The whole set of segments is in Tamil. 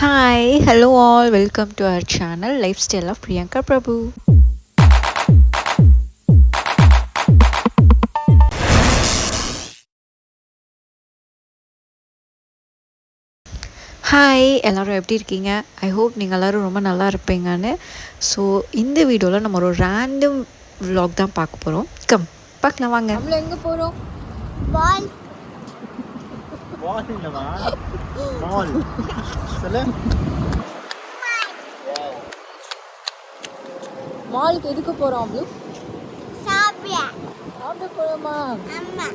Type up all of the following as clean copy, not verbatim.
Hi, hello all, welcome to our channel Lifestyle of Priyanka Prabhu. Hi எல்லோரும் எப்படி இருக்கீங்க? ஐ ஹோப் நீங்கள் எல்லோரும் ரொம்ப நல்லா இருப்பீங்கன்னு. ஸோ இந்த வீடியோவில் நம்ம ஒரு ரேண்டம் vlog தான் பார்க்க போகிறோம். பார்க்கலாம் வாங்க. நம்மள எங்க போறோம்? பால் வால் இல்லவா மால் சொல்லு. மாலுக்கு எதுக்கு போறோம் அப்ளு? சாப்பிட சாப்பிட போறோமா? அம்மா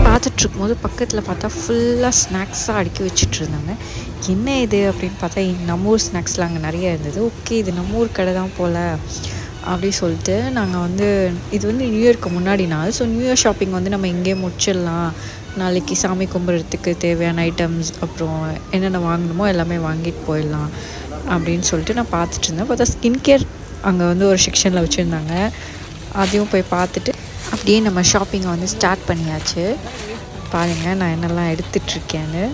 பார்த்துட்ருக்கும்போது பக்கத்தில் பார்த்தா ஃபுல்லாக ஸ்நாக்ஸாக அடுக்கி வச்சுட்டு இருந்தாங்க. என்ன இது அப்படின்னு பார்த்தா நம்ம ஊர் ஸ்நாக்ஸில் அங்கே நிறைய இருந்தது. ஓகே, இது நம்ம ஊர் கடை தான் போல் அப்படி சொல்லிட்டு நாங்கள் இது நியூ இயர்க்கு முன்னாடி நாள். ஸோ நியூ இயர் ஷாப்பிங் நம்ம இங்கேயே முடிச்சிடலாம், நாளைக்கு சாமி கும்பிட்றதுக்கு தேவையான ஐட்டம்ஸ் அப்புறம் என்னென்ன வாங்கணுமோ எல்லாமே வாங்கிட்டு போயிடலாம் அப்படின்னு சொல்லிட்டு நான் பார்த்துட்டு இருந்தேன். பார்த்தா ஸ்கின் கேர் அங்கே ஒரு செக்ஷனில் வச்சுருந்தாங்க. அதையும் போய் பார்த்துட்டு அப்படியே நம்ம ஷாப்பிங்கை ஸ்டார்ட் பண்ணியாச்சு. பாருங்கள் நான் என்னெல்லாம் எடுத்துட்ருக்கேன்னு.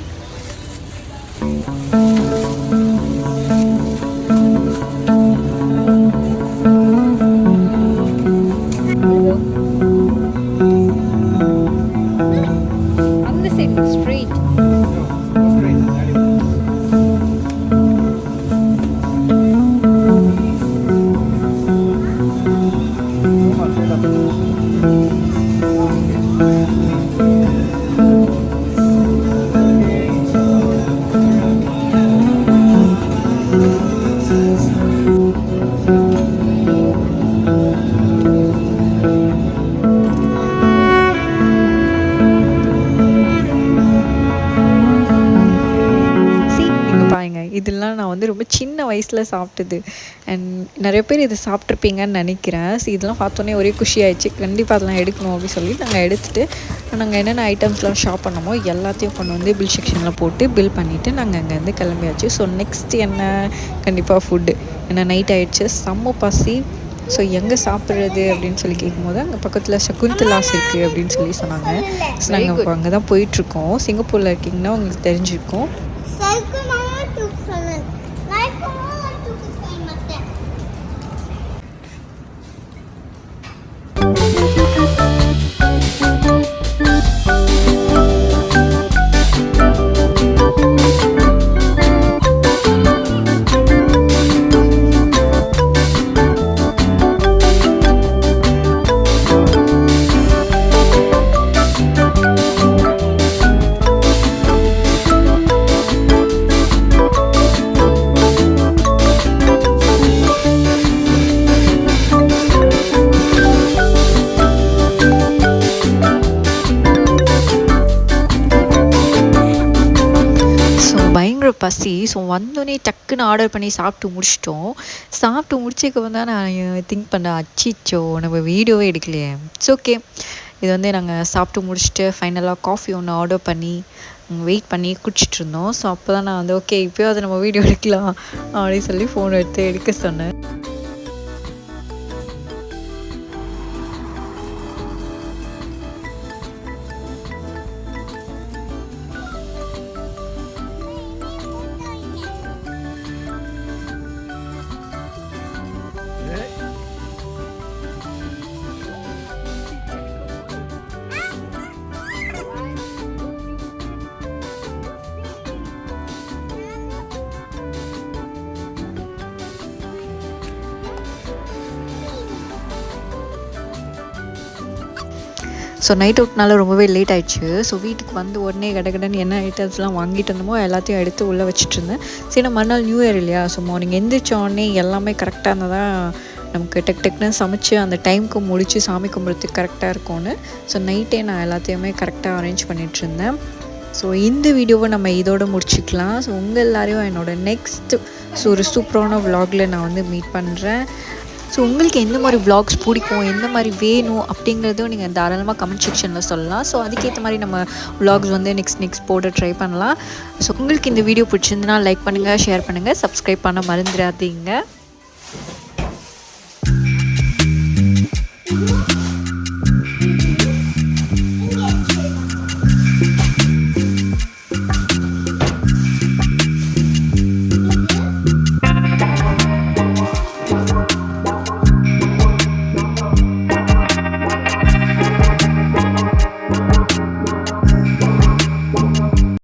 அந்த சைடு ஸ்ட்ரெயிட். இதெல்லாம் நான் ரொம்ப சின்ன வயசில் சாப்பிட்டது. அண்ட் நிறைய பேர் இதை சாப்பிட்ருப்பீங்கன்னு நினைக்கிறேன். ஸோ இதெல்லாம் பார்த்தோன்னே ஒரே குஷியாகிடுச்சு. கண்டிப்பாக அதெல்லாம் எடுக்கணும் அப்படின்னு சொல்லி நாங்கள் எடுத்துகிட்டு நாங்கள் என்னென்ன ஐட்டம்ஸ்லாம் ஷாப் பண்ணோமோ எல்லாத்தையும் கொண்டு பில் செக்ஷனில் போட்டு பில் பண்ணிவிட்டு நாங்கள் அங்கேருந்து கிளம்பியாச்சு. ஸோ நெக்ஸ்ட் என்ன, கண்டிப்பாக ஃபுட்டு. ஏன்னா நைட் ஆகிடுச்சு, செம்ம பசி. ஸோ எங்கே சாப்பிட்றது அப்படின்னு சொல்லி கேட்கும்போது அங்கே பக்கத்தில் சகுந்தலாஸ் இருக்குது அப்படின்னு சொன்னாங்க. ஸோ நாங்கள் இப்போ அங்கே தான் போயிட்டுருக்கோம். சிங்கப்பூரில் இருக்கீங்கன்னா உங்களுக்கு தெரிஞ்சிருக்கும். பசி. ஸோ வந்தோடனே டக்குன்னு ஆர்டர் பண்ணி சாப்பிட்டு முடிச்சிட்டோம். சாப்பிட்டு முடிச்சதுக்கு தான் நான் திங்க் பண்ணேன், அச்சிச்சோ நம்ம வீடியோவே எடுக்கலையே. It's okay. இது நாங்கள் சாப்பிட்டு முடிச்சுட்டு ஃபைனலாக காஃபி ஒன்று ஆர்டர் பண்ணி வெயிட் பண்ணி குடிச்சிட்டு இருந்தோம். ஸோ அப்போ தான் நான் ஓகே இப்போயும் அதை நம்ம வீடியோ எடுக்கலாம் அப்படின்னு சொல்லி ஃபோன் எடுத்து எடுக்க சொன்னேன். ஸோ நைட் அவுட்னால ரொம்பவே லேட் ஆயிடுச்சு. ஸோ வீட்டுக்கு வந்து உடனே கடகடன்னு என்ன ஐட்டம்ஸ்லாம் வாங்கிட்டு வந்தோமோ எல்லாத்தையும் எடுத்து உள்ளே வச்சுட்டு இருந்தேன். சரி மறுநாள் நியூ இயர் இல்லையா, ஸோ மார்னிங் எந்திரிச்ச உடனே எல்லாமே கரெக்டாக இருந்ததா நமக்கு டக்குன்னு சமைச்சு அந்த டைமுக்கு முடித்து சாமி கும்பிட்றதுக்கு கரெக்டாக இருக்கும்னு. ஸோ நைட்டே நான் எல்லாத்தையுமே கரெக்டாக அரேஞ்ச் பண்ணிகிட்டு இருந்தேன். ஸோ இந்த வீடியோவை நம்ம இதோடு முடிச்சுக்கலாம். ஸோ உங்கள் எல்லாரையும் என்னோடய நெக்ஸ்ட் ஒரு சூப்பரான விலாகில் நான் வந்து மீட் பண்ணுறேன். ஸோ உங்களுக்கு எந்த மாதிரி விலாக்ஸ் பிடிக்கும், எந்த மாதிரி வேணும் அப்படிங்கிறதும் நீங்கள் தாராளமாக கமெண்ட் செக்ஷனில் சொல்லலாம். ஸோ அதுக்கேற்ற மாதிரி நம்ம விலாக்ஸ் வந்து நெக்ஸ்ட் போட ட்ரை பண்ணலாம். ஸோ உங்களுக்கு இந்த வீடியோ பிடிச்சிருந்துன்னா லைக் பண்ணுங்கள், ஷேர் பண்ணுங்கள், சப்ஸ்கிரைப் பண்ண மறந்துடாதீங்க.